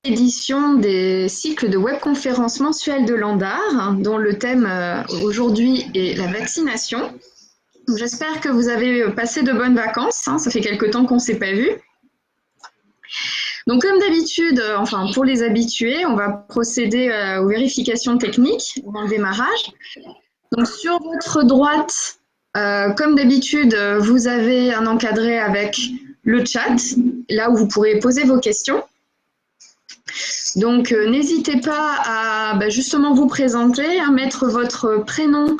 édition des cycles de webconférences mensuelles de l'ANDAR, dont le thème aujourd'hui est la vaccination. J'espère que vous avez passé de bonnes vacances, ça fait quelque temps qu'on ne s'est pas vu. Donc comme d'habitude, enfin pour les habitués, on va procéder aux vérifications techniques avant le démarrage. Donc sur votre droite, comme d'habitude, vous avez un encadré avec le chat, là où vous pourrez poser vos questions. Donc n'hésitez pas à justement vous présenter, à mettre votre prénom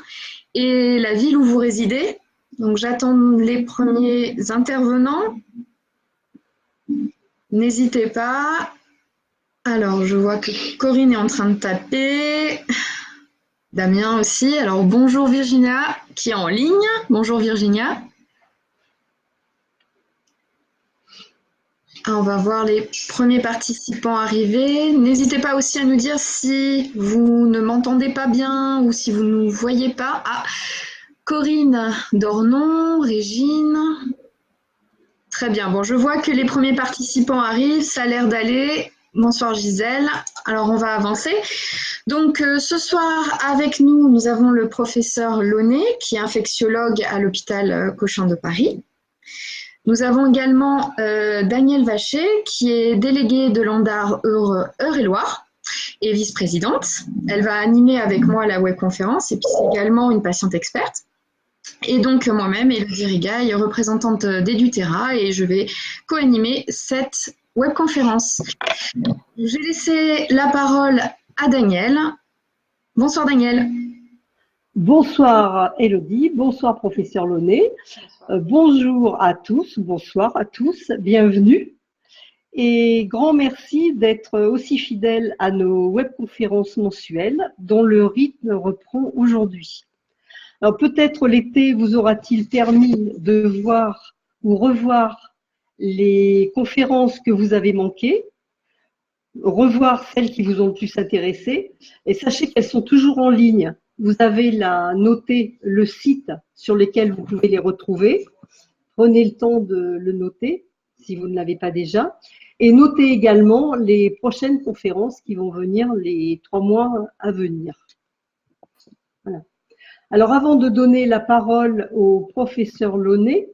et la ville où vous résidez. Donc j'attends les premiers intervenants. N'hésitez pas. Alors je vois que Corinne est en train de taper. Damien aussi. Alors bonjour Virginia qui est en ligne. Bonjour Virginia. On va voir les premiers participants arriver. N'hésitez pas aussi à nous dire si vous ne m'entendez pas bien ou si vous ne nous voyez pas. Ah, Corinne Dornon, Régine. Très bien. Bon, je vois que les premiers participants arrivent. Ça a l'air d'aller. Bonsoir Gisèle. Alors, on va avancer. Donc, ce soir, avec nous, nous avons le professeur Launay, qui est infectiologue à l'hôpital Cochin de Paris. Nous avons également Danielle Vacher, qui est déléguée de l'ANDAR Eure-et-Loire et vice-présidente. Elle va animer avec moi la webconférence et puis c'est également une patiente experte. Et donc moi-même, Élodie Rigaille, représentante d'Eduterra, et je vais co-animer cette webconférence. J'ai laissé la parole à Danielle. Bonsoir Danielle. Bonsoir Élodie, bonsoir professeur Launay, bonjour à tous, bonsoir à tous, bienvenue et grand merci d'être aussi fidèles à nos webconférences mensuelles dont le rythme reprend aujourd'hui. Alors peut-être l'été vous aura-t-il permis de voir ou revoir les conférences que vous avez manquées, revoir celles qui vous ont le plus intéressé et sachez qu'elles sont toujours en ligne. Vous avez noté le site sur lequel vous pouvez les retrouver. Prenez le temps de le noter si vous ne l'avez pas déjà. Et notez également les prochaines conférences qui vont venir les 3 mois à venir. Voilà. Alors avant de donner la parole au professeur Launay,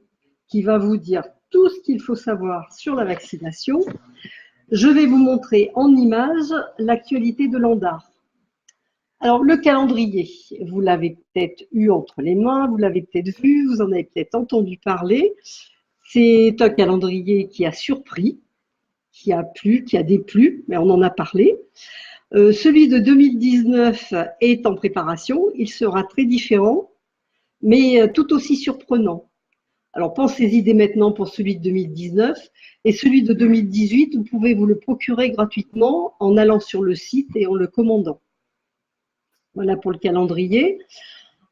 qui va vous dire tout ce qu'il faut savoir sur la vaccination, je vais vous montrer en images l'actualité de l'ANDAR. Alors, le calendrier, vous l'avez peut-être eu entre les mains, vous l'avez peut-être vu, vous en avez peut-être entendu parler. C'est un calendrier qui a surpris, qui a plu, qui a déplu, mais on en a parlé. Celui de 2019 est en préparation, il sera très différent, mais tout aussi surprenant. Alors, pensez-y dès maintenant pour celui de 2019. Et celui de 2018, vous pouvez vous le procurer gratuitement en allant sur le site et en le commandant. Voilà pour le calendrier.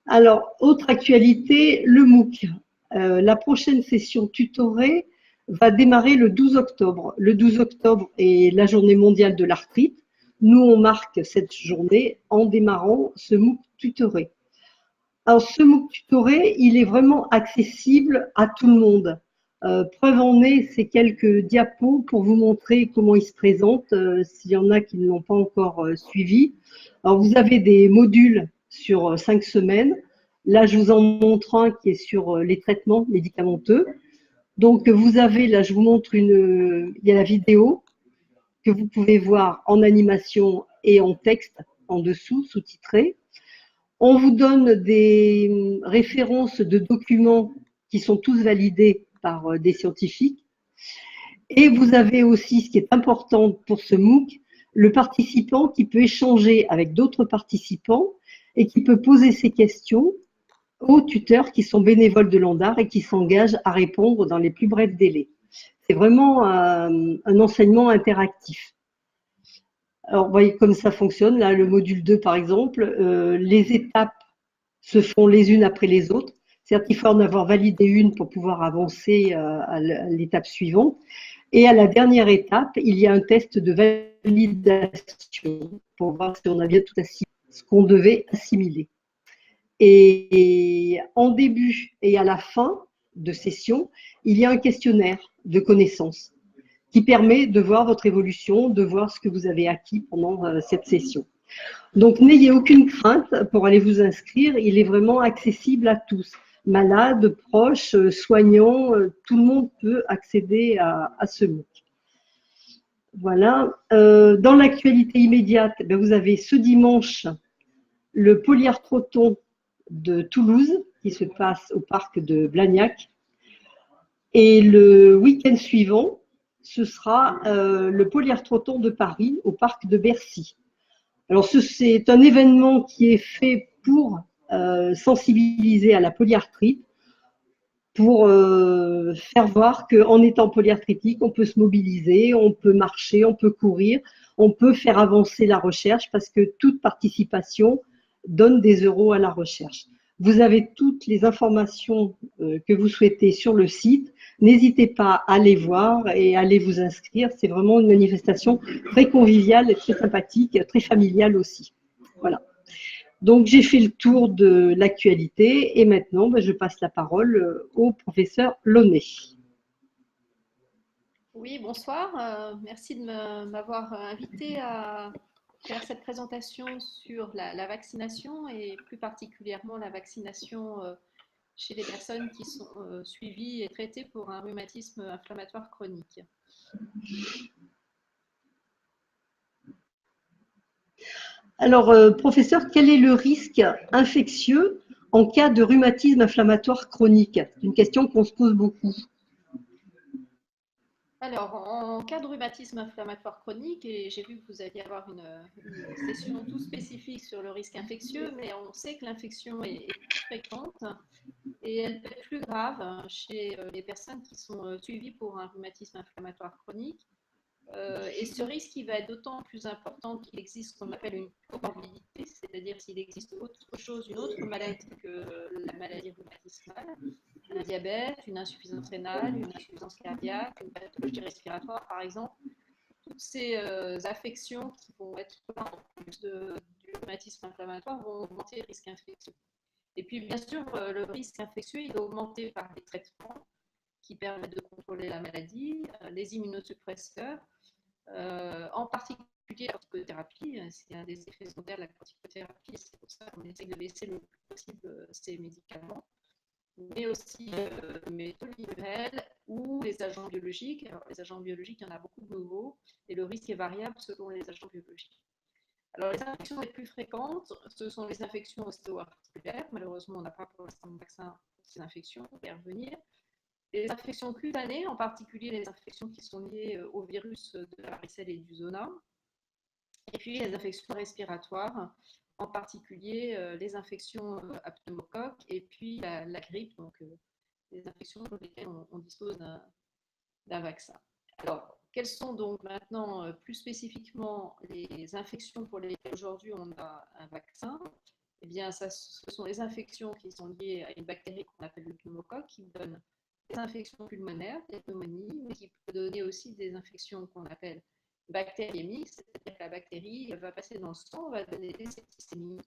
Alors, autre actualité, le MOOC. La prochaine session tutorée va démarrer le 12 octobre. Le 12 octobre est la journée mondiale de l'arthrite. Nous, on marque cette journée en démarrant ce MOOC tutoré. Alors, ce MOOC tutoré, il est vraiment accessible à tout le monde. Preuve en est ces quelques diapos pour vous montrer comment il se présente, s'il y en a qui ne l'ont pas encore suivi. Alors, vous avez des modules sur 5 semaines. Là, je vous en montre un qui est sur les traitements médicamenteux. Donc, vous avez, là, je vous montre il y a la vidéo que vous pouvez voir en animation et en texte en dessous, sous-titré. On vous donne des références de documents qui sont tous validés par des scientifiques. Et vous avez aussi, ce qui est important pour ce MOOC, le participant qui peut échanger avec d'autres participants et qui peut poser ses questions aux tuteurs qui sont bénévoles de l'ANDAR et qui s'engagent à répondre dans les plus brefs délais. C'est vraiment un enseignement interactif. Alors, vous voyez comme ça fonctionne. Là, le module 2, par exemple, les étapes se font les unes après les autres. C'est-à-dire qu'il faut en avoir validé une pour pouvoir avancer à l'étape suivante. Et à la dernière étape, il y a un test de validation pour voir si on a bien tout assimilé, ce qu'on devait assimiler. Et en début et à la fin de session, il y a un questionnaire de connaissances qui permet de voir votre évolution, de voir ce que vous avez acquis pendant cette session. Donc, n'ayez aucune crainte pour aller vous inscrire. Il est vraiment accessible à tous. Malades, proches, soignants, tout le monde peut accéder à ce MOOC. Voilà. Dans l'actualité immédiate, vous avez ce dimanche le polyarthroton de Toulouse qui se passe au parc de Blagnac. Et le week-end suivant, ce sera le polyarthroton de Paris au parc de Bercy. Alors, c'est un événement qui est fait pour sensibiliser à la polyarthrite, pour faire voir qu'en étant polyarthritique, on peut se mobiliser, on peut marcher, on peut courir, on peut faire avancer la recherche parce que toute participation donne des euros à la recherche. Vous avez toutes les informations que vous souhaitez sur le site. N'hésitez pas à aller voir et à aller vous inscrire. C'est vraiment une manifestation très conviviale et très sympathique, très familiale aussi. Voilà. Donc, j'ai fait le tour de l'actualité et maintenant, je passe la parole au professeur Launay. Oui, bonsoir. Merci de m'avoir invité à faire cette présentation sur la vaccination et plus particulièrement la vaccination chez les personnes qui sont suivies et traitées pour un rhumatisme inflammatoire chronique. Alors, professeur, quel est le risque infectieux en cas de rhumatisme inflammatoire chronique? C'est une question qu'on se pose beaucoup. Alors, en cas de rhumatisme inflammatoire chronique, et j'ai vu que vous alliez avoir une session tout spécifique sur le risque infectieux, mais on sait que l'infection est fréquente et elle peut être plus grave chez les personnes qui sont suivies pour un rhumatisme inflammatoire chronique. Et ce risque il va être d'autant plus important qu'il existe ce qu'on appelle une comorbidité, c'est-à-dire s'il existe autre chose, une autre maladie que la maladie rhumatismale, un diabète, une insuffisance rénale, une insuffisance cardiaque, une pathologie respiratoire par exemple. Toutes ces affections qui vont être là en plus du rhumatisme inflammatoire vont augmenter le risque infectieux. Et puis bien sûr, le risque infectieux il va augmenter par les traitements qui permettent de contrôler la maladie, les immunosuppresseurs, en particulier la corticothérapie, c'est un des effets secondaires de la corticothérapie, c'est pour ça qu'on essaie de baisser le plus possible ces médicaments, mais aussi les tolérels ou les agents biologiques. Alors, les agents biologiques, il y en a beaucoup de nouveaux, et le risque est variable selon les agents biologiques. Alors, les infections les plus fréquentes, ce sont les infections ostéo-articulaires. Malheureusement, on n'a pas pour l'instant de vaccin pour ces infections, on va y revenir. Les infections cutanées, en particulier les infections qui sont liées au virus de la varicelle et du zona. Et puis les infections respiratoires, en particulier les infections à pneumocoque et puis la grippe, donc les infections pour lesquelles on dispose d'un vaccin. Alors, quelles sont donc maintenant plus spécifiquement les infections pour lesquelles aujourd'hui on a un vaccin? Eh bien, ce sont les infections qui sont liées à une bactérie qu'on appelle le pneumocoque, qui donne des infections pulmonaires, des pneumonies, mais qui peut donner aussi des infections qu'on appelle bactériémiques, c'est-à-dire que la bactérie elle va passer dans le sang, va donner des septicémies.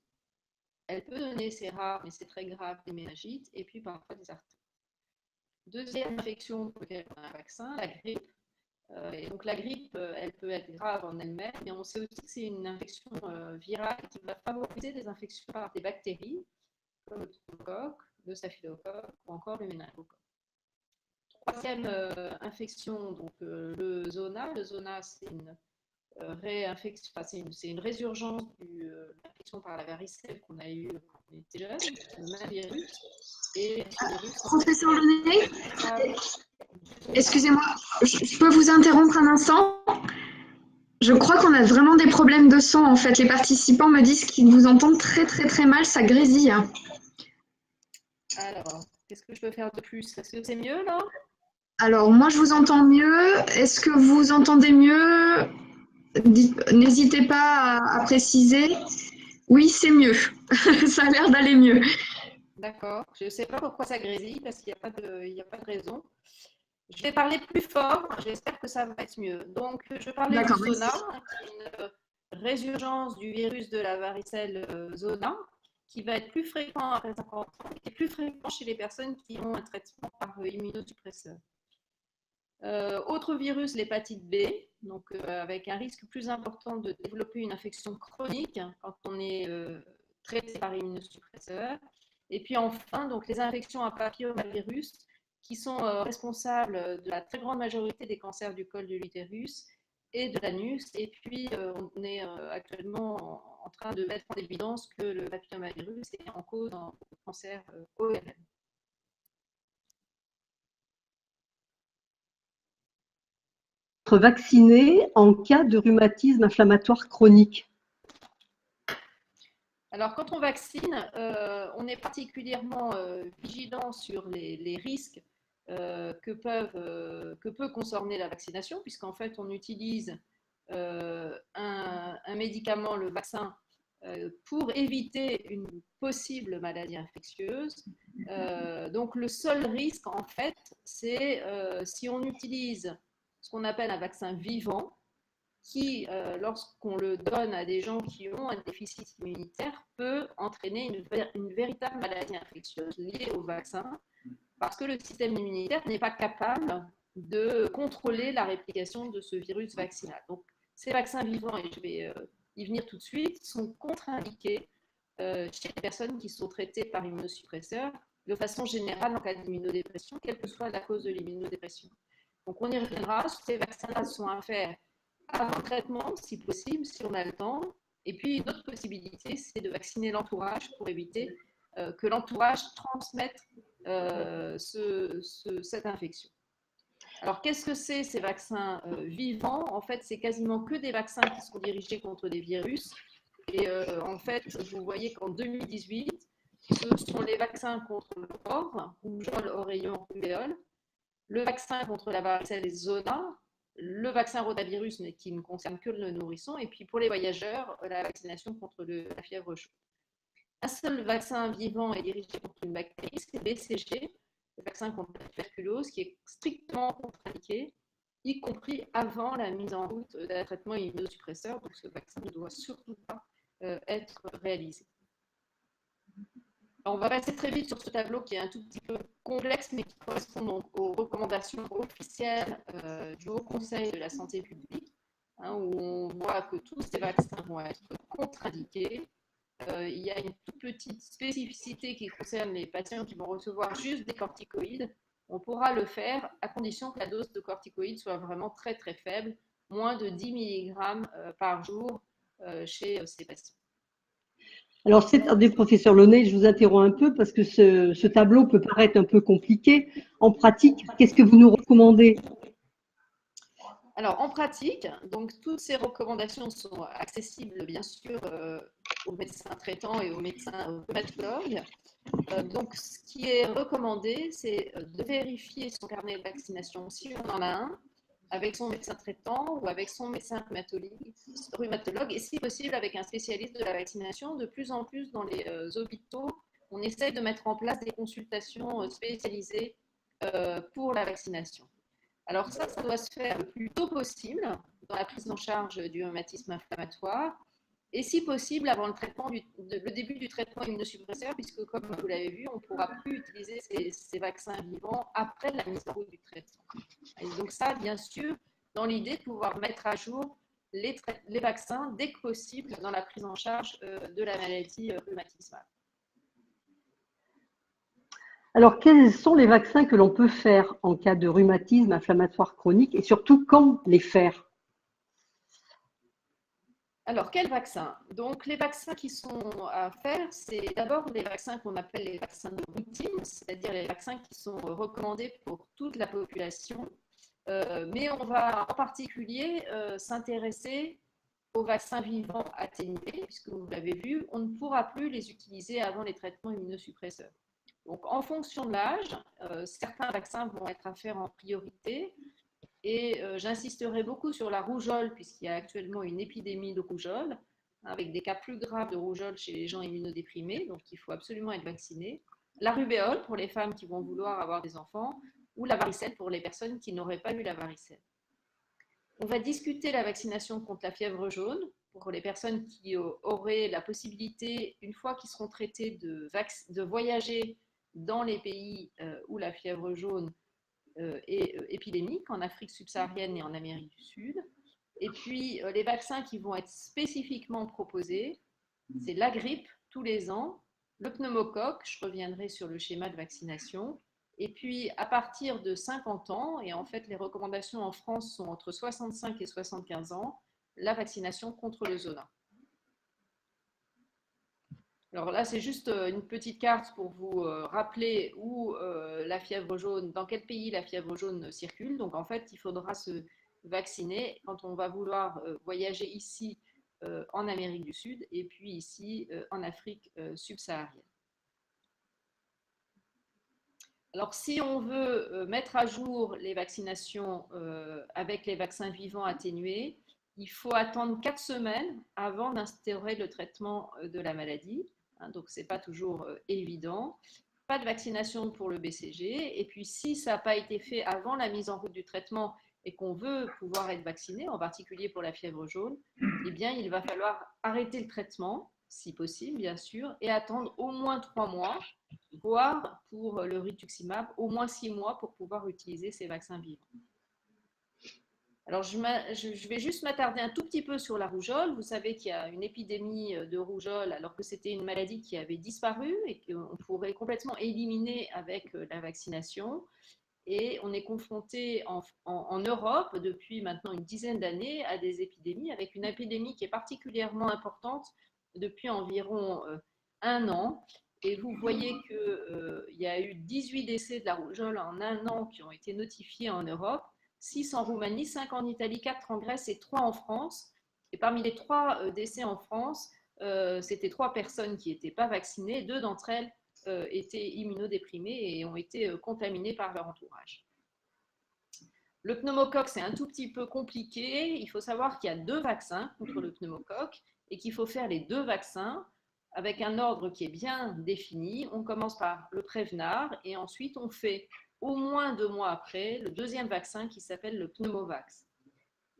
Elle peut donner, c'est rare, mais c'est très grave, des méningites, et puis parfois des arthroses. Deuxième infection pour laquelle on a un vaccin, la grippe. Et donc la grippe, elle peut être grave en elle-même, mais on sait aussi que c'est une infection virale qui va favoriser des infections par des bactéries, comme le pneumocoque, le staphylocoque ou encore le méningocoque. Troisième infection, donc le zona. Le zona, c'est une réinfection, c'est une résurgence de l'infection par la varicelle qu'on a eue quand on était jeune, le même virus. Et Professeur Launay, excusez-moi, je peux vous interrompre un instant? Je crois qu'on a vraiment des problèmes de son en fait. Les participants me disent qu'ils vous entendent très très très mal, ça grésille. Alors, qu'est-ce que je peux faire de plus? Est-ce que c'est mieux là? Alors, moi je vous entends mieux. Est-ce que vous entendez mieux? N'hésitez pas à préciser. Oui, c'est mieux. Ça a l'air d'aller mieux. D'accord. Je ne sais pas pourquoi ça grésille, parce qu'il n'y a pas de raison. Je vais parler plus fort, j'espère que ça va être mieux. Donc, je parlais du zona, qui est une résurgence du virus de la varicelle zona, qui va être plus fréquent après 50 ans, et plus fréquent chez les personnes qui ont un traitement par immunosuppresseur. Autre virus, l'hépatite B, donc avec un risque plus important de développer une infection chronique quand on est traité par immunosuppresseur. Et puis enfin, donc les infections à papillomavirus qui sont responsables de la très grande majorité des cancers du col de l'utérus et de l'anus. Et puis, on est actuellement en train de mettre en évidence que le papillomavirus est en cause en cancer ORL. Être vacciné en cas de rhumatisme inflammatoire chronique. Alors, quand on vaccine, on est particulièrement vigilant sur les risques que peut concerner la vaccination, puisqu'en fait, on utilise un médicament, le vaccin, pour éviter une possible maladie infectieuse. Donc, le seul risque, en fait, c'est si on utilise ce qu'on appelle un vaccin vivant, qui, lorsqu'on le donne à des gens qui ont un déficit immunitaire, peut entraîner une véritable maladie infectieuse liée au vaccin, parce que le système immunitaire n'est pas capable de contrôler la réplication de ce virus vaccinal. Donc, ces vaccins vivants, et je vais y venir tout de suite, sont contre-indiqués chez les personnes qui sont traitées par immunosuppresseurs, de façon générale en cas d'immunodépression, quelle que soit la cause de l'immunodépression. Donc, on y reviendra. Ces vaccins-là sont à faire avant le traitement, si possible, si on a le temps. Et puis, une autre possibilité, c'est de vacciner l'entourage pour éviter que l'entourage transmette cette infection. Alors, qu'est-ce que c'est ces vaccins vivants? En fait, c'est quasiment que des vaccins qui sont dirigés contre des virus. Et en fait, vous voyez qu'en 2018, ce sont les vaccins contre le porc, rougeole, oreillon, rubéole, le vaccin contre la varicelle et zona, le vaccin rotavirus, mais qui ne concerne que le nourrisson, et puis pour les voyageurs, la vaccination contre la fièvre chaude. Un seul vaccin vivant est dirigé contre une bactérie, c'est le BCG, le vaccin contre la tuberculose, qui est strictement contre-indiqué, y compris avant la mise en route d'un traitement immunosuppresseur. Donc ce vaccin ne doit surtout pas être réalisé. On va passer très vite sur ce tableau qui est un tout petit peu complexe, mais qui correspond donc aux recommandations officielles du Haut Conseil de la santé publique, où on voit que tous ces vaccins vont être contre-indiqués. Il y a une toute petite spécificité qui concerne les patients qui vont recevoir juste des corticoïdes. On pourra le faire à condition que la dose de corticoïdes soit vraiment très très faible, moins de 10 mg par jour chez ces patients. Alors, attendez, professeur Launay, je vous interromps un peu parce que ce tableau peut paraître un peu compliqué. En pratique, qu'est-ce que vous nous recommandez? Alors, en pratique, donc, toutes ces recommandations sont accessibles, bien sûr, aux médecins traitants et aux médecins rhumatologues. Donc, ce qui est recommandé, c'est de vérifier son carnet de vaccination, si on en a un, avec son médecin traitant ou avec son médecin rhumatologue, et si possible avec un spécialiste de la vaccination. De plus en plus dans les hôpitaux, on essaie de mettre en place des consultations spécialisées pour la vaccination. Alors ça doit se faire le plus tôt possible dans la prise en charge du rhumatisme inflammatoire, et si possible avant le début du traitement immunosuppresseur, puisque comme vous l'avez vu, on ne pourra plus utiliser ces vaccins vivants après la mise en route du traitement. Et donc ça, bien sûr, dans l'idée de pouvoir mettre à jour les vaccins dès que possible dans la prise en charge de la maladie rhumatismale. Alors, quels sont les vaccins que l'on peut faire en cas de rhumatisme inflammatoire chronique et surtout quand les faire? Alors, quels vaccins? Donc, les vaccins qui sont à faire, c'est d'abord les vaccins qu'on appelle les vaccins de routine, c'est-à-dire les vaccins qui sont recommandés pour toute la population. Mais on va en particulier s'intéresser aux vaccins vivants atténués, puisque vous l'avez vu, on ne pourra plus les utiliser avant les traitements immunosuppresseurs. Donc, en fonction de l'âge, certains vaccins vont être à faire en priorité. Et j'insisterai beaucoup sur la rougeole, puisqu'il y a actuellement une épidémie de rougeole, avec des cas plus graves de rougeole chez les gens immunodéprimés, donc il faut absolument être vacciné. La rubéole pour les femmes qui vont vouloir avoir des enfants, ou la varicelle pour les personnes qui n'auraient pas eu la varicelle. On va discuter la vaccination contre la fièvre jaune pour les personnes qui auraient la possibilité, une fois qu'ils seront traités, de voyager dans les pays où la fièvre jaune épidémiques en Afrique subsaharienne et en Amérique du Sud. Et puis, les vaccins qui vont être spécifiquement proposés, c'est la grippe tous les ans, le pneumocoque, je reviendrai sur le schéma de vaccination, et puis à partir de 50 ans, et en fait les recommandations en France sont entre 65 et 75 ans, la vaccination contre le zona. Alors là, c'est juste une petite carte pour vous rappeler où la fièvre jaune, dans quel pays la fièvre jaune circule. Donc en fait, il faudra se vacciner quand on va vouloir voyager ici en Amérique du Sud et puis ici en Afrique subsaharienne. Alors, si on veut mettre à jour les vaccinations avec les vaccins vivants atténués, il faut attendre 4 semaines avant d'instaurer le traitement de la maladie. Hein, donc, ce n'est pas toujours évident. Pas de vaccination pour le BCG. Et puis, si ça n'a pas été fait avant la mise en route du traitement et qu'on veut pouvoir être vacciné, en particulier pour la fièvre jaune, eh bien, il va falloir arrêter le traitement, si possible, bien sûr, et attendre au moins 3 mois, voire pour le rituximab, au moins 6 mois pour pouvoir utiliser ces vaccins vivants. Alors, je vais juste m'attarder un tout petit peu sur la rougeole. Vous savez qu'il y a une épidémie de rougeole alors que c'était une maladie qui avait disparu et qu'on pourrait complètement éliminer avec la vaccination. Et on est confronté en Europe depuis maintenant une dizaine d'années à des épidémies, avec une épidémie qui est particulièrement importante depuis environ 1 an. Et vous voyez qu'il y a eu 18 décès de la rougeole en 1 an qui ont été notifiés en Europe, 6 en Roumanie, 5 en Italie, 4 en Grèce et 3 en France. Et parmi les 3 décès en France, c'était 3 personnes qui n'étaient pas vaccinées, 2 d'entre elles étaient immunodéprimés et ont été contaminés par leur entourage. Le pneumocoque, c'est un tout petit peu compliqué. Il faut savoir qu'il y a 2 vaccins contre le pneumocoque et qu'il faut faire les 2 vaccins avec un ordre qui est bien défini. On commence par le Prevnar et ensuite on fait au moins 2 mois après le 2e vaccin qui s'appelle le Pneumovax.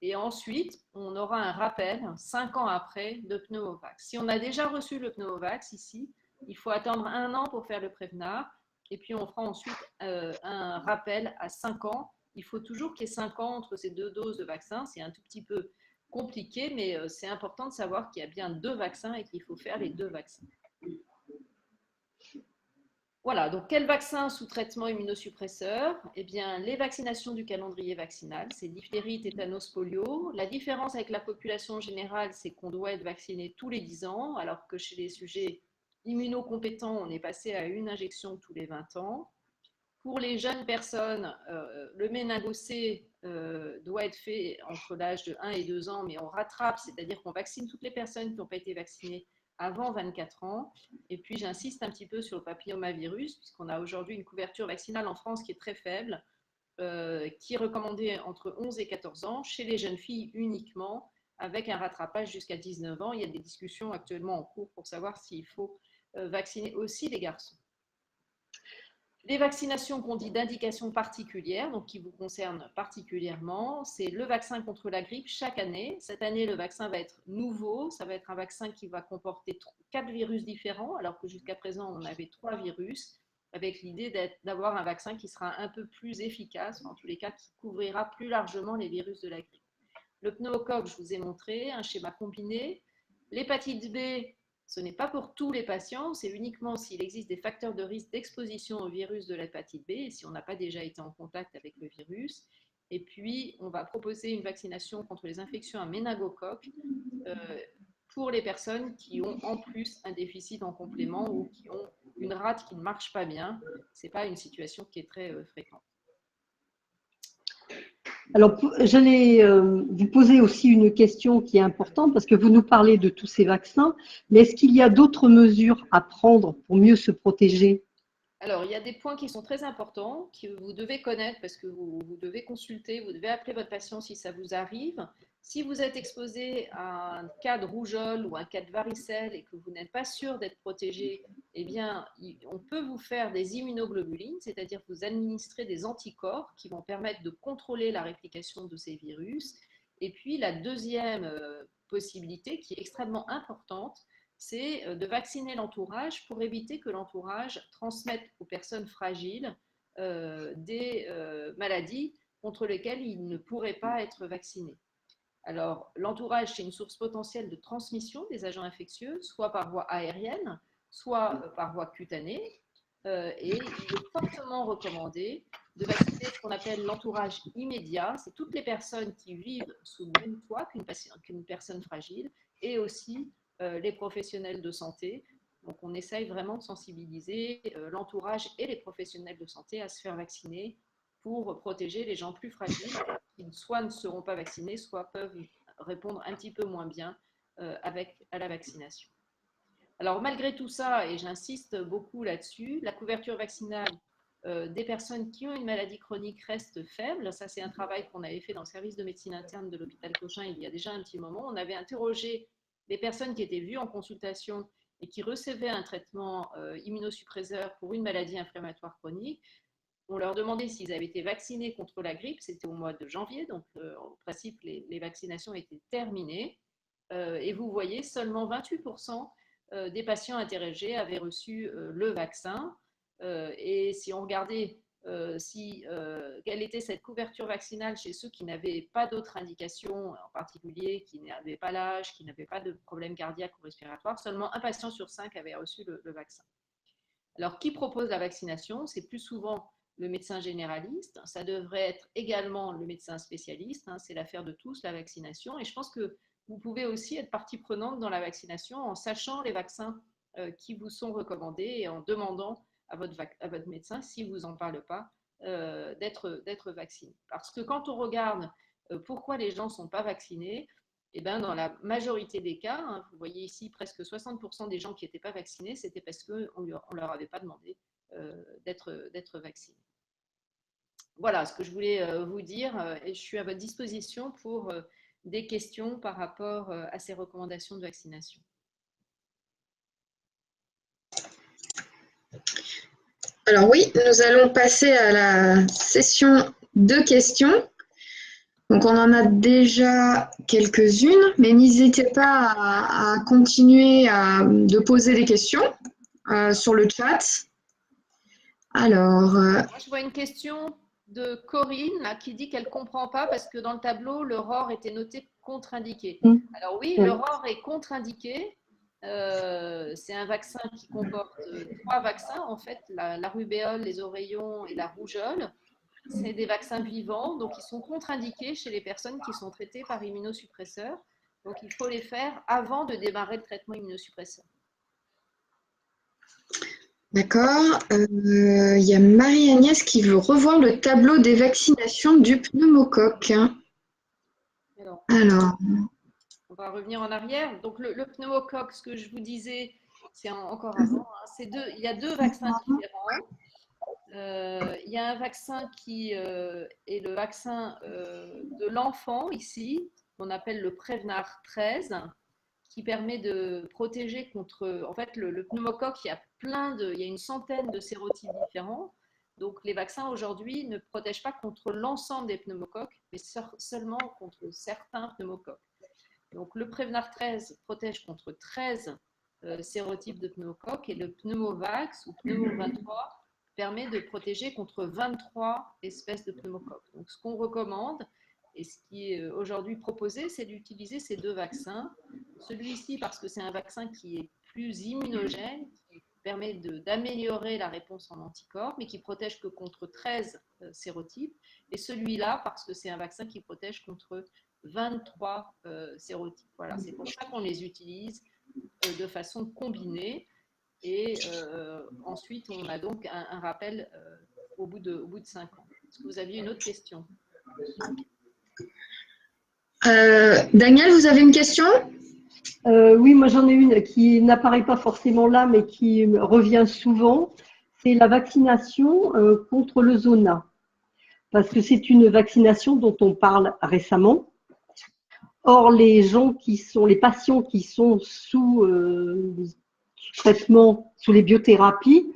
Et ensuite, on aura un rappel 5 ans après de Pneumovax. Si on a déjà reçu le Pneumovax ici, il faut attendre 1 an pour faire le Prevnar. Et puis, on fera ensuite un rappel à 5 ans. Il faut toujours qu'il y ait 5 ans entre ces 2 doses de vaccin. C'est un tout petit peu compliqué, mais c'est important de savoir qu'il y a bien 2 vaccins et qu'il faut faire les 2 vaccins. Voilà, donc quel vaccin sous traitement immunosuppresseur? Eh bien, les vaccinations du calendrier vaccinal, c'est diphtérie, tétanos, polio. La différence avec la population générale, c'est qu'on doit être vacciné tous les 10 ans, alors que chez les sujets immunocompétents, on est passé à une injection tous les 20 ans. Pour les jeunes personnes, le méningo-C doit être fait entre l'âge de 1 et 2 ans, mais on rattrape, c'est-à-dire qu'on vaccine toutes les personnes qui n'ont pas été vaccinées avant 24 ans. Et puis, j'insiste un petit peu sur le papillomavirus, puisqu'on a aujourd'hui une couverture vaccinale en France qui est très faible, qui est recommandée entre 11 et 14 ans, chez les jeunes filles uniquement, avec un rattrapage jusqu'à 19 ans. Il y a des discussions actuellement en cours pour savoir s'il faut vacciner aussi les garçons. Les vaccinations qu'on dit d'indication particulière, donc qui vous concernent particulièrement, c'est le vaccin contre la grippe chaque année. Cette année, le vaccin va être nouveau. Ça va être un vaccin qui va comporter 4 virus différents, alors que jusqu'à présent, on avait 3 virus, avec l'idée d'avoir un vaccin qui sera un peu plus efficace, en tous les cas, qui couvrira plus largement les virus de la grippe. Le pneumocoque, je vous ai montré, un schéma combiné. L'hépatite B, ce n'est pas pour tous les patients, c'est uniquement s'il existe des facteurs de risque d'exposition au virus de l'hépatite B et si on n'a pas déjà été en contact avec le virus. Et puis, on va proposer une vaccination contre les infections à méningocoque pour les personnes qui ont en plus un déficit en complément ou qui ont une rate qui ne marche pas bien. Ce n'est pas une situation qui est très fréquente. Alors, j'allais vous poser aussi une question qui est importante parce que vous nous parlez de tous ces vaccins, mais est-ce qu'il y a d'autres mesures à prendre pour mieux se protéger? Alors, il y a des points qui sont très importants, que vous devez connaître parce que vous devez consulter, vous devez appeler votre patient si ça vous arrive. Si vous êtes exposé à un cas de rougeole ou un cas de varicelle et que vous n'êtes pas sûr d'être protégé, eh bien, on peut vous faire des immunoglobulines, c'est-à-dire vous administrer des anticorps qui vont permettre de contrôler la réplication de ces virus. Et puis, la deuxième possibilité, qui est extrêmement importante, c'est de vacciner l'entourage pour éviter que l'entourage transmette aux personnes fragiles des maladies contre lesquelles ils ne pourraient pas être vaccinés. Alors, l'entourage, c'est une source potentielle de transmission des agents infectieux, soit par voie aérienne, soit par voie cutanée. Et il est fortement recommandé de vacciner ce qu'on appelle l'entourage immédiat. C'est toutes les personnes qui vivent sous le même toit qu'une personne fragile et aussi les professionnels de santé. Donc, on essaye vraiment de sensibiliser l'entourage et les professionnels de santé à se faire vacciner pour protéger les gens plus fragiles qui soit ne seront pas vaccinés, soit peuvent répondre un petit peu moins bien à la vaccination. Alors, malgré tout ça, et j'insiste beaucoup là-dessus, la couverture vaccinale des personnes qui ont une maladie chronique reste faible. Ça, c'est un travail qu'on avait fait dans le service de médecine interne de l'hôpital Cochin il y a déjà un petit moment. On avait interrogé les personnes qui étaient vues en consultation et qui recevaient un traitement immunosuppresseur pour une maladie inflammatoire chronique. On leur demandait s'ils avaient été vaccinés contre la grippe. C'était au mois de janvier, donc en principe, les vaccinations étaient terminées. Et vous voyez, seulement 28% des patients interrogés avaient reçu le vaccin. Et si on regardait quelle était cette couverture vaccinale chez ceux qui n'avaient pas d'autres indications, en particulier qui n'avaient pas l'âge, qui n'avaient pas de problème cardiaque ou respiratoire, seulement un patient sur 5 avait reçu le vaccin. Alors, qui propose la vaccination? C'est plus souvent le médecin généraliste. Ça devrait être également le médecin spécialiste. C'est l'affaire de tous, la vaccination. Et je pense que vous pouvez aussi être partie prenante dans la vaccination en sachant les vaccins qui vous sont recommandés et en demandant à votre médecin, s'il ne vous en parle pas, d'être vacciné. Parce que quand on regarde pourquoi les gens ne sont pas vaccinés, eh bien, dans la majorité des cas, vous voyez ici presque 60% des gens qui n'étaient pas vaccinés, c'était parce qu'on ne leur avait pas demandé d'être vaccinés. Voilà ce que je voulais vous dire et je suis à votre disposition pour des questions par rapport à ces recommandations de vaccination. Alors oui, nous allons passer à la session de questions. Donc on en a déjà quelques-unes, mais n'hésitez pas à continuer de poser des questions sur le chat. Alors, moi, je vois une question de Corinne là, qui dit qu'elle ne comprend pas parce que dans le tableau, le ROR était noté contre-indiqué. Alors oui, le ROR est contre-indiqué. C'est un vaccin qui comporte 3 vaccins, en fait, la rubéole, les oreillons et la rougeole. C'est des vaccins vivants, donc ils sont contre-indiqués chez les personnes qui sont traitées par immunosuppresseurs. Donc il faut les faire avant de démarrer le traitement immunosuppresseur. D'accord. Il y a Marie-Agnès qui veut revoir le tableau des vaccinations du pneumocoque. Alors. On va revenir en arrière. Donc le pneumocoque, ce que je vous disais, c'est encore avant. Il y a 2 vaccins différents. Il y a un vaccin qui est le vaccin de l'enfant ici, qu'on appelle le Prevnar 13, qui permet de protéger contre… En fait, le pneumocoque, il y a une centaine de sérotypes différents. Donc, les vaccins aujourd'hui ne protègent pas contre l'ensemble des pneumocoques, mais seulement contre certains pneumocoques. Donc, le Prevnar 13 protège contre 13 sérotypes de pneumocoques et le Pneumovax ou Pneumo 23 permet de protéger contre 23 espèces de pneumocoques. Donc, ce qu'on recommande et ce qui est aujourd'hui proposé, c'est d'utiliser ces 2 vaccins. Celui-ci, parce que c'est un vaccin qui est plus immunogène, qui permet d'améliorer la réponse en anticorps, mais qui protège que contre 13 sérotypes. Et celui-là, parce que c'est un vaccin qui protège contre 23 sérotypes. Voilà, c'est pour ça qu'on les utilise de façon combinée. Et ensuite, on a donc un rappel au bout de 5 ans. Est-ce que vous aviez une autre question? Daniel, vous avez une question? Oui, moi j'en ai une qui n'apparaît pas forcément là, mais qui revient souvent. C'est la vaccination contre le zona. Parce que c'est une vaccination dont on parle récemment. Or, les patients qui sont sous traitement, sous les biothérapies,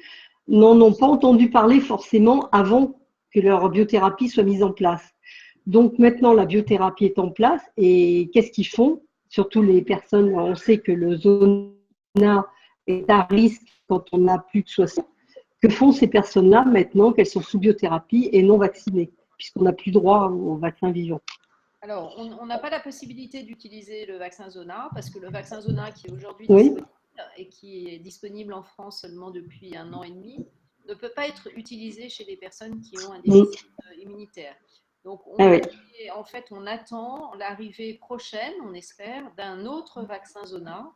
n'en ont pas entendu parler forcément avant que leur biothérapie soit mise en place. Donc maintenant, la biothérapie est en place et qu'est-ce qu'ils font? Surtout les personnes, on sait que le zona est à risque quand on a plus de 60. Que font ces personnes-là maintenant qu'elles sont sous biothérapie et non vaccinées, puisqu'on n'a plus droit au vaccin vivant? Alors, on n'a pas la possibilité d'utiliser le vaccin Zona parce que le vaccin Zona qui est aujourd'hui Oui, disponible et qui est disponible en France seulement depuis 1 an et demi ne peut pas être utilisé chez les personnes qui ont un oui. déficit immunitaire. Donc, Ah oui, en fait, on attend l'arrivée prochaine, on espère, d'un autre vaccin Zona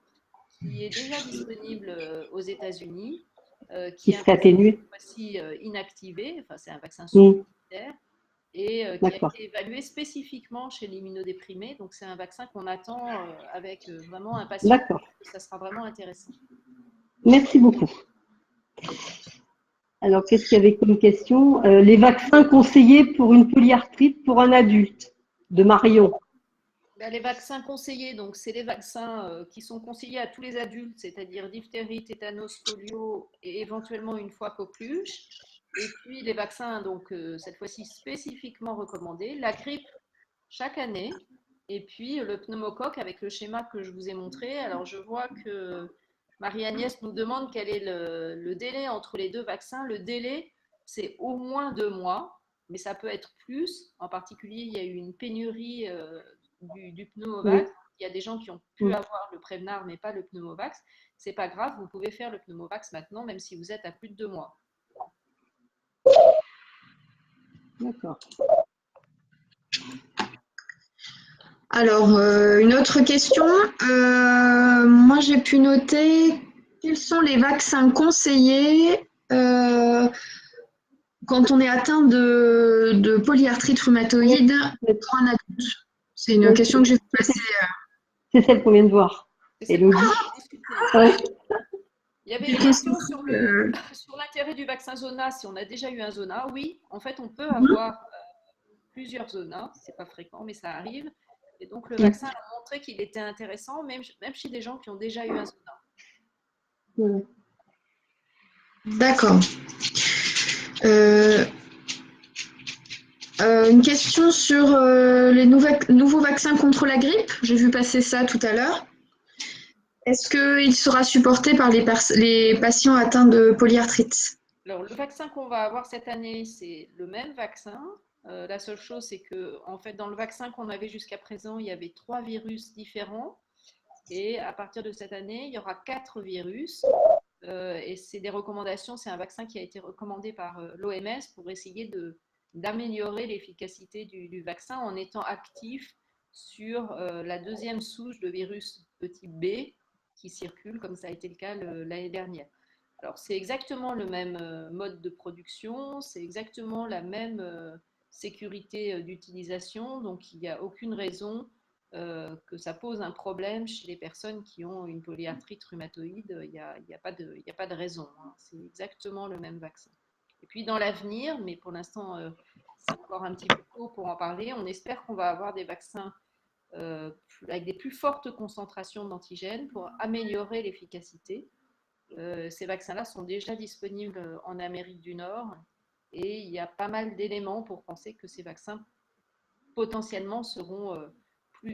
qui est déjà disponible aux États-Unis, qui qui est un serait vaccin atténué. cette fois-ci inactivé, enfin, c'est un vaccin Mm, supplémentaire et qui a d'accord, été évalué spécifiquement chez l'immunodéprimé. Donc, c'est un vaccin qu'on attend avec vraiment impatience. d'accord. Ça sera vraiment intéressant. Merci beaucoup. Alors, qu'est-ce qu'il y avait comme question? Les vaccins conseillés pour une polyarthrite pour un adulte, de Marion. Ben, les vaccins conseillés, donc c'est les vaccins qui sont conseillés à tous les adultes, c'est-à-dire diphtérie, tétanos, polio et éventuellement une fois coqueluche. Et puis les vaccins, donc cette fois-ci spécifiquement recommandés, la grippe chaque année, et puis le pneumocoque avec le schéma que je vous ai montré. Alors je vois que Marie-Agnès nous demande quel est le délai entre les deux vaccins. Le délai, c'est au moins 2 mois, mais ça peut être plus. En particulier, il y a eu une pénurie du Oui, pneumovax. Il y a des gens qui ont pu mm, avoir le Prevnar, mais pas le pneumovax. C'est pas grave, vous pouvez faire le pneumovax maintenant, même si vous êtes à plus de 2 mois. d'accord. Alors, une autre question. Moi, j'ai pu noter quels sont les vaccins conseillés quand on est atteint de polyarthrite Oui, rhumatoïde pour un adulte. C'est une oui, question que j'ai vu passer. c'est celle qu'on vient de voir. C'est celle qu'on Elodie. a discutée. Ouais. Il y avait Du une coup, question sur sur l'intérêt du vaccin Zona si on a déjà eu un Zona. Oui, en fait, on peut avoir plusieurs Zona. C'est pas fréquent, mais ça arrive. Et donc, le vaccin a montré qu'il était intéressant, même chez des gens qui ont déjà eu un Zona. Ouais. d'accord. Euh, une question sur les nouveaux vaccins contre la grippe. J'ai vu passer ça tout à l'heure. Est-ce qu'il sera supporté par les patients atteints de polyarthrite? Alors, le vaccin qu'on va avoir cette année, c'est le même vaccin. La seule chose, c'est que, en fait, dans le vaccin qu'on avait jusqu'à présent, il y avait 3 virus différents. Et à partir de cette année, il y aura 4 virus. Et c'est des recommandations, c'est un vaccin qui a été recommandé par l'OMS pour essayer d'améliorer l'efficacité du vaccin en étant actif sur la deuxième souche de virus de type B qui circule, comme ça a été le cas l'année dernière. Alors, c'est exactement le même mode de production, c'est exactement la même sécurité d'utilisation, donc il n'y a aucune raison que ça pose un problème chez les personnes qui ont une polyarthrite rhumatoïde. Il n'y a pas de raison, hein. C'est exactement le même vaccin. Et puis dans l'avenir, mais pour l'instant, c'est encore un petit peu tôt pour en parler, on espère qu'on va avoir des vaccins avec des plus fortes concentrations d'antigènes pour améliorer l'efficacité. Ces vaccins-là sont déjà disponibles en Amérique du Nord et il y a pas mal d'éléments pour penser que ces vaccins potentiellement seront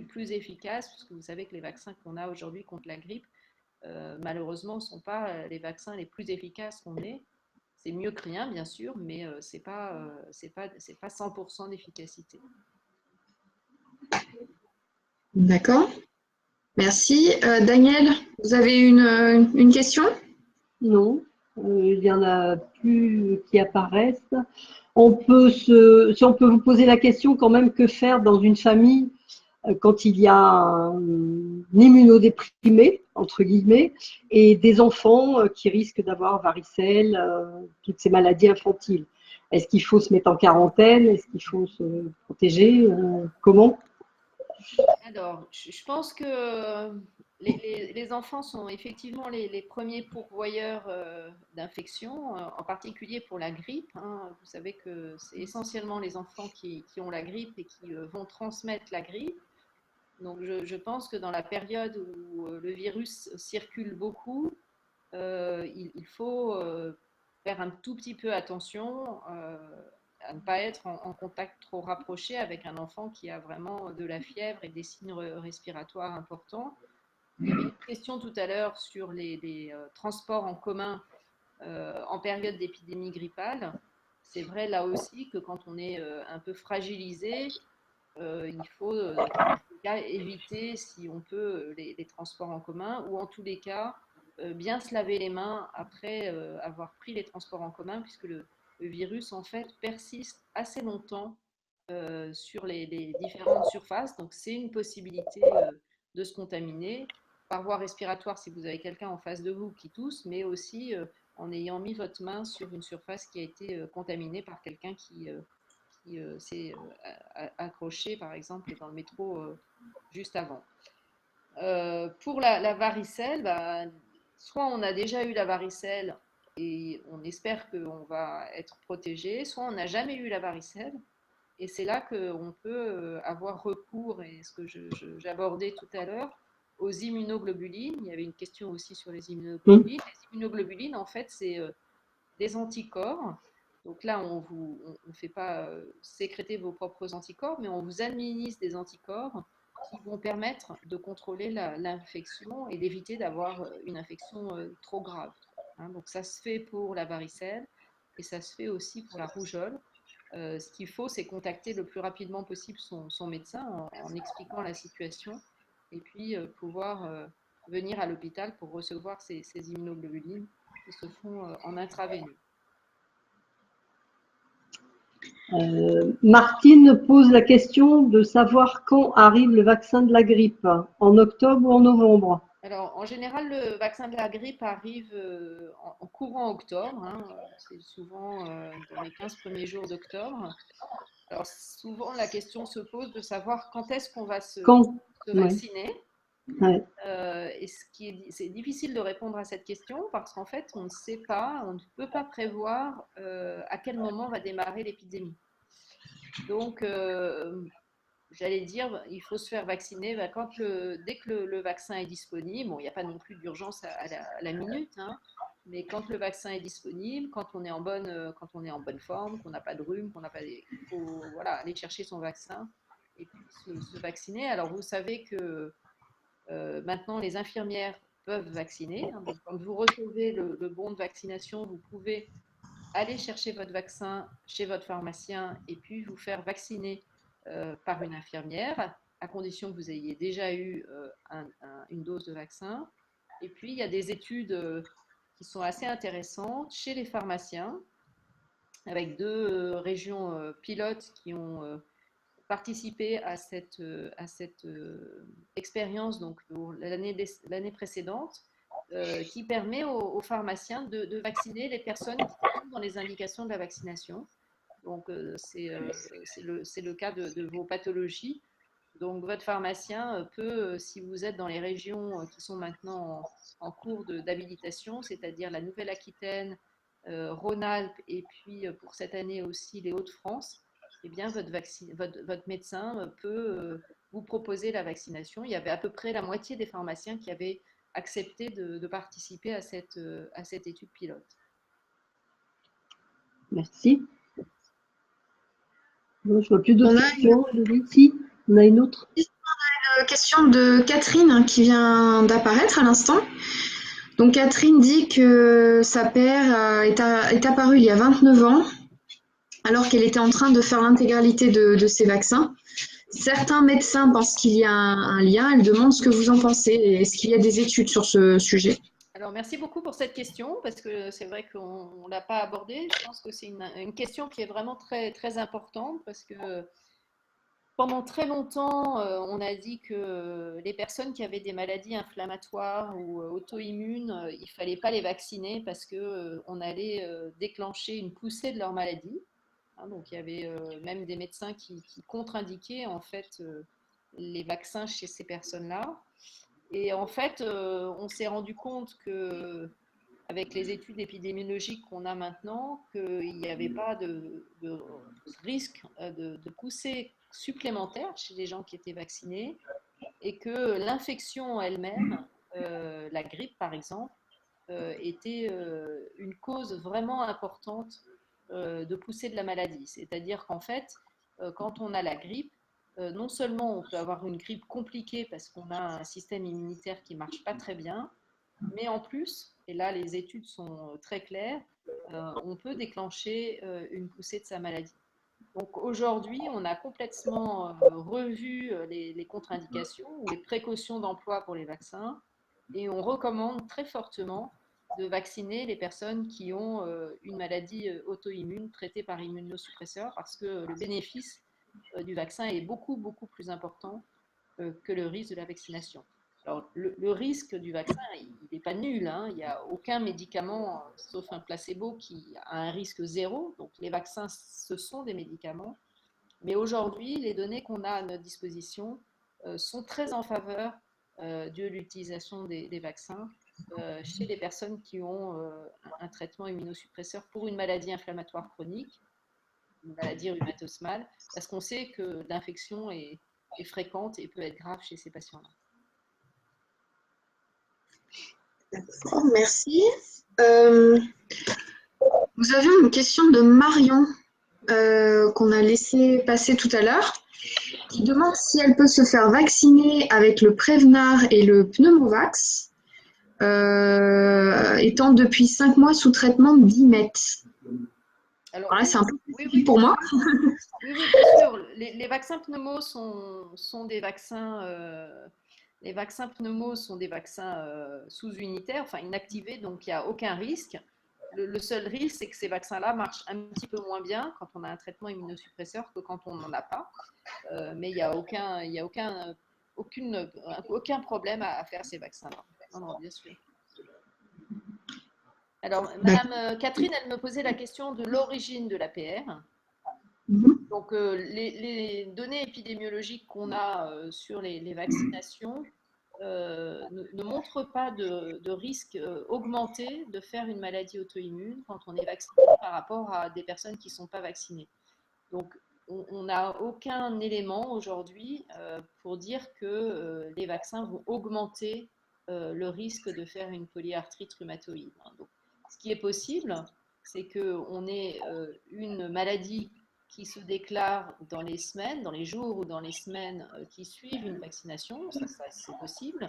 plus efficaces, puisque vous savez que les vaccins qu'on a aujourd'hui contre la grippe, malheureusement, ne sont pas les vaccins les plus efficaces qu'on ait. C'est mieux que rien, bien sûr, mais c'est pas 100% d'efficacité. D'accord. Merci. Daniel, vous avez une question? Non, il y en a plus qui apparaissent. Si on peut vous poser la question quand même, que faire dans une famille quand il y a un immunodéprimé, entre guillemets, et des enfants qui risquent d'avoir varicelle, toutes ces maladies infantiles. Est-ce qu'il faut se mettre en quarantaine? Est-ce qu'il faut se protéger? Comment? Alors, je pense que les enfants sont effectivement les premiers pourvoyeurs d'infections, en particulier pour la grippe, hein. Vous savez que c'est essentiellement les enfants qui ont la grippe et qui vont transmettre la grippe. Donc, je pense que dans la période où le virus circule beaucoup, il faut faire un tout petit peu attention à ne pas être en contact trop rapproché avec un enfant qui a vraiment de la fièvre et des signes respiratoires importants. Il y avait une question tout à l'heure sur les transports en commun. en période d'épidémie grippale. C'est vrai là aussi que quand on est un peu fragilisé, il faut dans tous les cas éviter, si on peut, les transports en commun, ou en tous les cas bien se laver les mains après avoir pris les transports en commun, puisque le virus en fait persiste assez longtemps sur les différentes surfaces. Donc c'est une possibilité de se contaminer par voie respiratoire si vous avez quelqu'un en face de vous qui tousse, mais aussi en ayant mis votre main sur une surface qui a été contaminée par quelqu'un qui s'est accroché, par exemple, dans le métro juste avant. Pour la varicelle, bah, soit on a déjà eu la varicelle et on espère qu'on va être protégé, soit on n'a jamais eu la varicelle. Et c'est là qu'on peut avoir recours, et ce que j'abordais tout à l'heure, aux immunoglobulines. Il y avait une question aussi sur les immunoglobulines. Les immunoglobulines, en fait, c'est des anticorps. Donc là, on ne fait pas sécréter vos propres anticorps, mais on vous administre des anticorps qui vont permettre de contrôler l'infection et d'éviter d'avoir une infection trop grave. Hein, donc ça se fait pour la varicelle et ça se fait aussi pour la rougeole. Ce qu'il faut, c'est contacter le plus rapidement possible son médecin en expliquant la situation et puis pouvoir venir à l'hôpital pour recevoir ces immunoglobulines qui se font en intraveineux. Martine pose la question de savoir quand arrive le vaccin de la grippe, en octobre ou en novembre. Alors, en général, le vaccin de la grippe arrive en courant octobre. Hein, c'est souvent dans les 15 premiers jours d'octobre. Alors, souvent, la question se pose de savoir quand est-ce qu'on va se vacciner. Ouais. Et c'est difficile de répondre à cette question parce qu'en fait, on ne sait pas, on ne peut pas prévoir à quel moment va démarrer l'épidémie. Donc, j'allais dire, il faut se faire vacciner dès que le vaccin est disponible. Bon, il n'y a pas non plus d'urgence à la minute, hein, mais quand le vaccin est disponible, quand on est en bonne forme, qu'on n'a pas de rhume, il faut voilà, aller chercher son vaccin et puis se vacciner. Alors, vous savez que maintenant, les infirmières peuvent vacciner. Hein, donc, quand vous recevez le bon de vaccination, vous pouvez aller chercher votre vaccin chez votre pharmacien et puis vous faire vacciner par une infirmière, à condition que vous ayez déjà eu une dose de vaccin. Et puis, il y a des études qui sont assez intéressantes chez les pharmaciens, avec deux régions pilotes qui ont participé à cette expérience donc pour l'année précédente, qui permet aux pharmaciens de vacciner les personnes qui sont dans les indications de la vaccination. Donc, c'est le cas de vos pathologies. Donc, votre pharmacien peut, si vous êtes dans les régions qui sont maintenant en cours d'habilitation, c'est-à-dire la Nouvelle-Aquitaine, Rhône-Alpes et puis pour cette année aussi les Hauts-de-France, eh bien, votre médecin peut vous proposer la vaccination. Il y avait à peu près la moitié des pharmaciens qui avaient accepté de participer à cette étude pilote. Merci. Bon, je vois plus d'autres questions. Si, on a une autre. Une question de Catherine qui vient d'apparaître à l'instant. Donc Catherine dit que sa père est apparue il y a 29 ans, alors qu'elle était en train de faire l'intégralité de ses vaccins. Certains médecins pensent qu'il y a un lien. Elle demande ce que vous en pensez. Est-ce qu'il y a des études sur ce sujet? Alors, merci beaucoup pour cette question, parce que c'est vrai qu'on ne l'a pas abordée. Je pense que c'est une question qui est vraiment très, très importante, parce que pendant très longtemps, on a dit que les personnes qui avaient des maladies inflammatoires ou auto-immunes, il ne fallait pas les vacciner parce qu'on allait déclencher une poussée de leur maladie. Hein, donc, il y avait même des médecins qui contre-indiquaient en fait les vaccins chez ces personnes-là. Et en fait, on s'est rendu compte que, avec les études épidémiologiques qu'on a maintenant, qu'il n'y avait pas de risque de poussée supplémentaire chez les gens qui étaient vaccinés et que l'infection elle-même, la grippe par exemple, était une cause vraiment importante de poussée de la maladie. C'est-à-dire qu'en fait, quand on a la grippe, non seulement on peut avoir une grippe compliquée parce qu'on a un système immunitaire qui ne marche pas très bien, Mais en plus, et là les études sont très claires, on peut déclencher une poussée de sa maladie. Donc aujourd'hui, on a complètement revu les contre-indications ou les précautions d'emploi pour les vaccins et on recommande très fortement de vacciner les personnes qui ont une maladie auto-immune traitée par immunosuppresseur parce que le bénéfice du vaccin est beaucoup, beaucoup plus important que le risque de la vaccination. Alors, le risque du vaccin, il n'est pas nul, hein. Il n'y a aucun médicament, sauf un placebo, qui a un risque zéro. Donc, les vaccins, ce sont des médicaments. Mais aujourd'hui, les données qu'on a à notre disposition sont très en faveur de l'utilisation des vaccins chez les personnes qui ont un traitement immunosuppresseur pour une maladie inflammatoire chronique, une maladie rhumatosmale, parce qu'on sait que l'infection est fréquente et peut être grave chez ces patients-là. D'accord, merci. Nous avions une question de Marion qu'on a laissé passer tout à l'heure, qui demande si elle peut se faire vacciner avec le Prevnar et le Pneumovax, étant depuis 5 mois sous traitement d'IMET. Alors là, c'est un peu compliqué pour moi. Oui, bien sûr. Les vaccins pneumo sont des vaccins. Les vaccins pneumo sont des vaccins sous-unitaires, enfin inactivés, donc il n'y a aucun risque. Le seul risque, c'est que ces vaccins-là marchent un petit peu moins bien quand on a un traitement immunosuppresseur que quand on n'en a pas. Mais il n'y a aucun problème à faire ces vaccins-là. Non, bien sûr. Alors, Madame Catherine, elle me posait la question de l'origine de l'APR. Donc, les données épidémiologiques qu'on a sur les vaccinations ne montrent pas de risque augmenté de faire une maladie auto-immune quand on est vacciné par rapport à des personnes qui ne sont pas vaccinées. Donc, on n'a aucun élément aujourd'hui pour dire que les vaccins vont augmenter le risque de faire une polyarthrite rhumatoïde. Donc, ce qui est possible, c'est qu'on ait une maladie qui se déclare dans les semaines, dans les jours ou dans les semaines qui suivent une vaccination, ça c'est possible.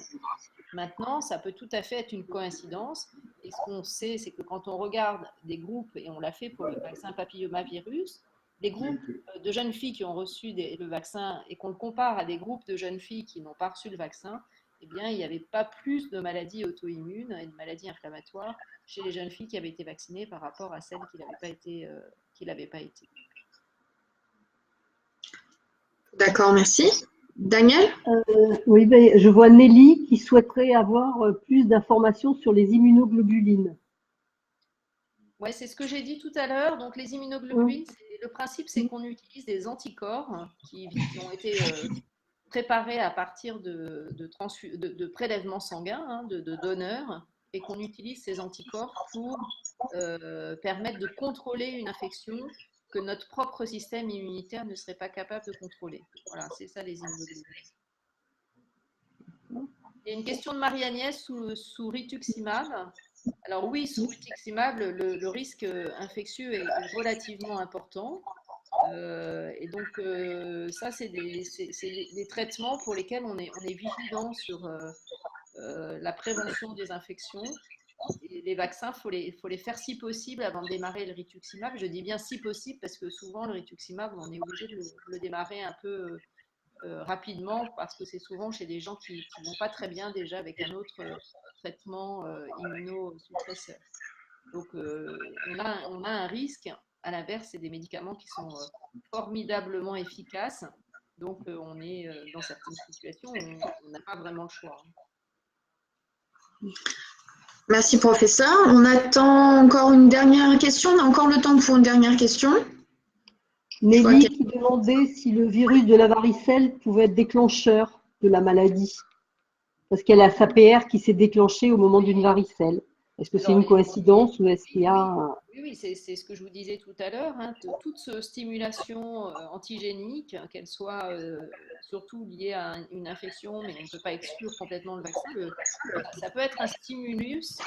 Maintenant, ça peut tout à fait être une coïncidence. Et ce qu'on sait, c'est que quand on regarde des groupes, et on l'a fait pour le vaccin papillomavirus, des groupes de jeunes filles qui ont reçu le vaccin et qu'on le compare à des groupes de jeunes filles qui n'ont pas reçu le vaccin, eh bien, il n'y avait pas plus de maladies auto-immunes et de maladies inflammatoires chez les jeunes filles qui avaient été vaccinées par rapport à celles qui n'avaient pas été. D'accord, merci. Daniel? Oui, ben, je vois Nelly qui souhaiterait avoir plus d'informations sur les immunoglobulines. Oui, c'est ce que j'ai dit tout à l'heure. Donc, les immunoglobulines, le principe, c'est qu'on utilise des anticorps qui ont été préparés à partir de prélèvements sanguins, hein, de donneurs, et qu'on utilise ces anticorps pour permettre de contrôler une infection que notre propre système immunitaire ne serait pas capable de contrôler. Voilà, c'est ça les immunoglobulines. Il y a une question de Marie-Agnès sous rituximab. Alors oui, sous rituximab, le risque infectieux est relativement important. Et donc, ça, c'est des traitements pour lesquels on est vigilant sur la prévention des infections. Et les vaccins, il faut les faire si possible avant de démarrer le rituximab. Je dis bien si possible parce que souvent, le rituximab, on est obligé de le démarrer un peu rapidement parce que c'est souvent chez des gens qui ne vont pas très bien déjà avec un autre traitement immunosuppresseur. Donc, on a un risque. À l'inverse, c'est des médicaments qui sont formidablement efficaces. Donc, on est dans certaines situations, on n'a pas vraiment le choix. Merci, professeur. On attend encore une dernière question. On a encore le temps pour une dernière question. Nelly qui demandait si le virus de la varicelle pouvait être déclencheur de la maladie. Parce qu'elle a sa PR qui s'est déclenchée au moment d'une varicelle. Est-ce que c'est une coïncidence ou est-ce qu'il y a… Oui, c'est ce que je vous disais tout à l'heure. Hein, toute stimulation antigénique, qu'elle soit surtout liée à une infection, mais on ne peut pas exclure complètement le vaccin, ça peut être un stimulus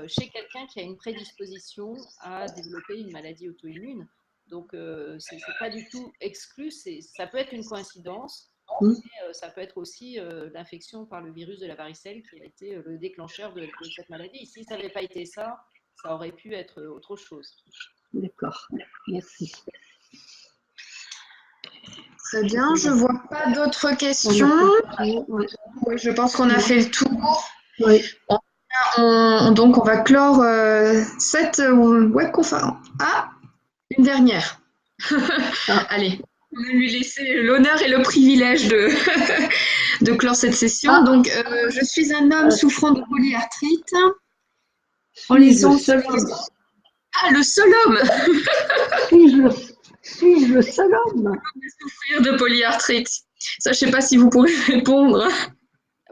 chez quelqu'un qui a une prédisposition à développer une maladie auto-immune. Donc, ce n'est pas du tout exclu. Ça peut être une coïncidence. Ça peut être aussi l'infection par le virus de la varicelle qui a été le déclencheur de cette maladie. Si ça n'avait pas été ça, ça aurait pu être autre chose. D'accord, merci. Très bien, je ne vois pas d'autres questions. Oui, je pense qu'on a fait le tour. Oui. Donc, on va clore cette webconférence. Ah, une dernière. Allez, on va lui laisser l'honneur et le privilège de clore cette session. Donc, je suis un homme souffrant de polyarthrite. Suis-je le seul homme? Ah, le seul homme. Suis-je le seul homme souffrir de polyarthrite? Ça, je ne sais pas si vous pourrez répondre.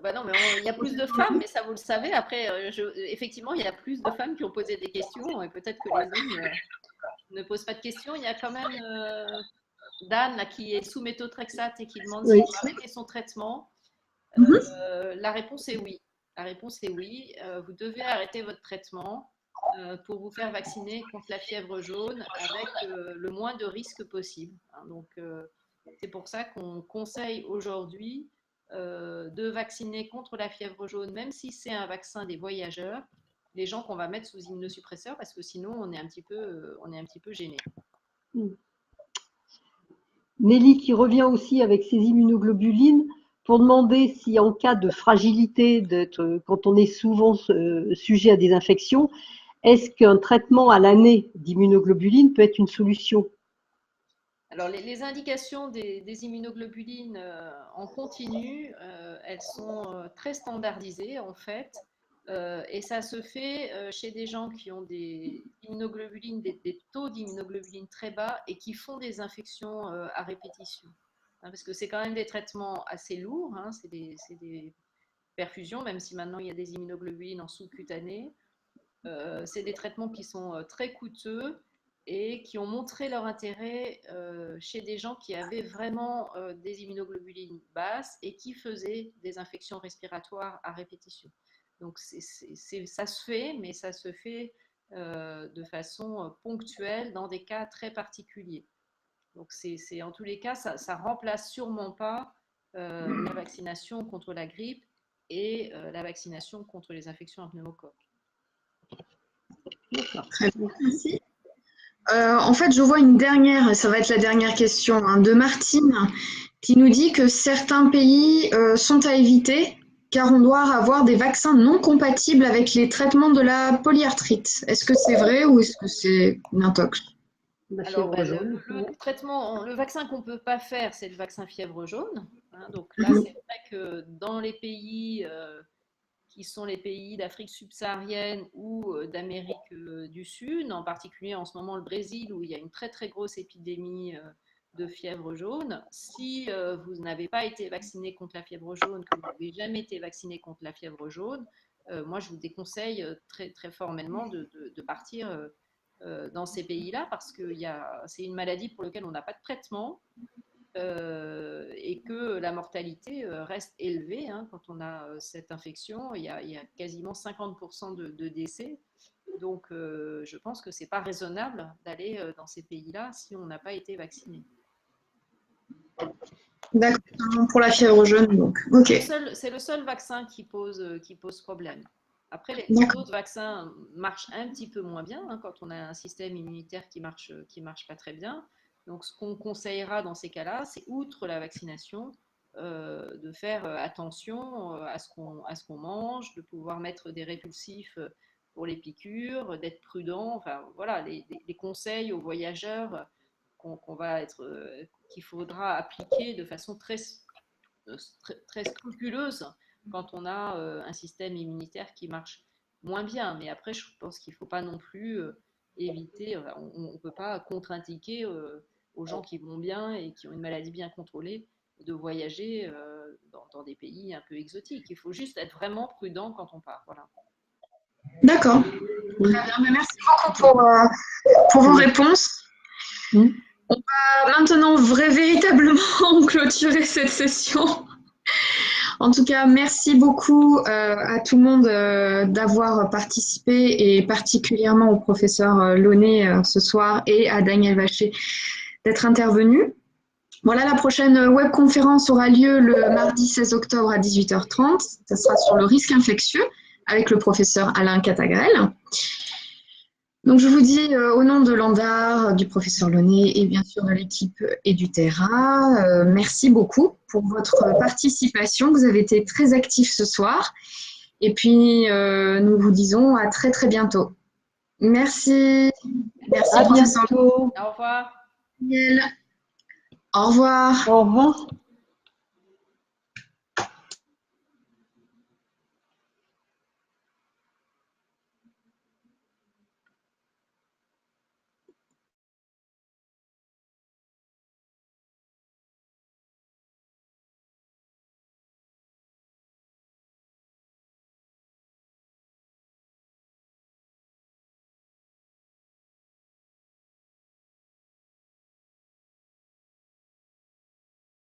Bah non, mais il y a plus de femmes, mais ça vous le savez. Après, effectivement, il y a plus de femmes qui ont posé des questions et peut-être que les hommes ne posent pas de questions. Il y a quand même Dan là, qui est sous méthotrexate et qui demande s'il doit arrêter son traitement. La réponse est oui. La réponse est oui. Vous devez arrêter votre traitement pour vous faire vacciner contre la fièvre jaune avec le moins de risques possible. Donc, c'est pour ça qu'on conseille aujourd'hui de vacciner contre la fièvre jaune, même si c'est un vaccin des voyageurs, les gens qu'on va mettre sous immunosuppresseurs, parce que sinon on est un petit peu gêné. Nelly qui revient aussi avec ses immunoglobulines pour demander si en cas de fragilité, quand on est souvent sujet à des infections, est-ce qu'un traitement à l'année d'immunoglobulines peut être une solution? Alors, les indications des immunoglobulines en continu, elles sont très standardisées en fait, et ça se fait chez des gens qui ont des immunoglobulines, des taux d'immunoglobulines très bas et qui font des infections à répétition. Parce que c'est quand même des traitements assez lourds, c'est des perfusions, même si maintenant il y a des immunoglobulines en sous-cutané. C'est des traitements qui sont très coûteux et qui ont montré leur intérêt chez des gens qui avaient vraiment des immunoglobulines basses et qui faisaient des infections respiratoires à répétition. Donc ça se fait, mais ça se fait de façon ponctuelle dans des cas très particuliers. Donc en tous les cas, ça remplace sûrement pas la vaccination contre la grippe et la vaccination contre les infections à pneumocoque. Très bien, merci. En fait, je vois une dernière, ça va être la dernière question, de Martine, qui nous dit que certains pays sont à éviter car on doit avoir des vaccins non compatibles avec les traitements de la polyarthrite. Est-ce que c'est vrai ou est-ce que c'est une intox? Alors, le vaccin qu'on ne peut pas faire, c'est le vaccin fièvre jaune. Donc là, c'est vrai que dans les pays qui sont les pays d'Afrique subsaharienne ou d'Amérique du Sud, en particulier en ce moment le Brésil, où il y a une très très grosse épidémie de fièvre jaune. Si vous n'avez pas été vacciné contre la fièvre jaune, que vous n'avez jamais été vacciné contre la fièvre jaune, moi je vous déconseille très, très formellement de partir dans ces pays-là parce que c'est une maladie pour laquelle on n'a pas de traitement. Et que la mortalité reste élevée quand on a cette infection. Il y a quasiment 50% de décès. Donc, je pense que ce n'est pas raisonnable d'aller dans ces pays-là si on n'a pas été vacciné. D'accord, pour la fièvre jaune. Donc. Okay. C'est le seul vaccin qui pose problème. Après, les autres vaccins marchent un petit peu moins bien quand on a un système immunitaire qui marche pas très bien. Donc, ce qu'on conseillera dans ces cas-là, c'est outre la vaccination, de faire attention à ce qu'on mange, de pouvoir mettre des répulsifs pour les piqûres, d'être prudent. Enfin, voilà, les conseils aux voyageurs qu'il faudra appliquer de façon très, très scrupuleuse quand on a un système immunitaire qui marche moins bien. Mais après, je pense qu'il ne faut pas non plus éviter, on ne peut pas contre-indiquer aux gens qui vont bien et qui ont une maladie bien contrôlée de voyager dans des pays un peu exotiques. Il faut juste être vraiment prudent quand on part. Voilà. D'accord. Très bien. Merci beaucoup pour vos réponses. On va maintenant véritablement clôturer cette session. En tout cas, merci beaucoup à tout le monde d'avoir participé et particulièrement au professeur Launay ce soir et à Daniel Vacher d'être intervenu. Voilà, la prochaine webconférence aura lieu le mardi 16 octobre à 18h30. Ça sera sur le risque infectieux avec le professeur Alain Catagrel. Donc, je vous dis au nom de l'ANDAR, du professeur Launay et bien sûr de l'équipe Edutera, merci beaucoup pour votre participation. Vous avez été très actifs ce soir. Et puis, nous vous disons à très, très bientôt. Merci. Merci, À professeur bientôt. Au revoir. Daniel. Au revoir. Au revoir.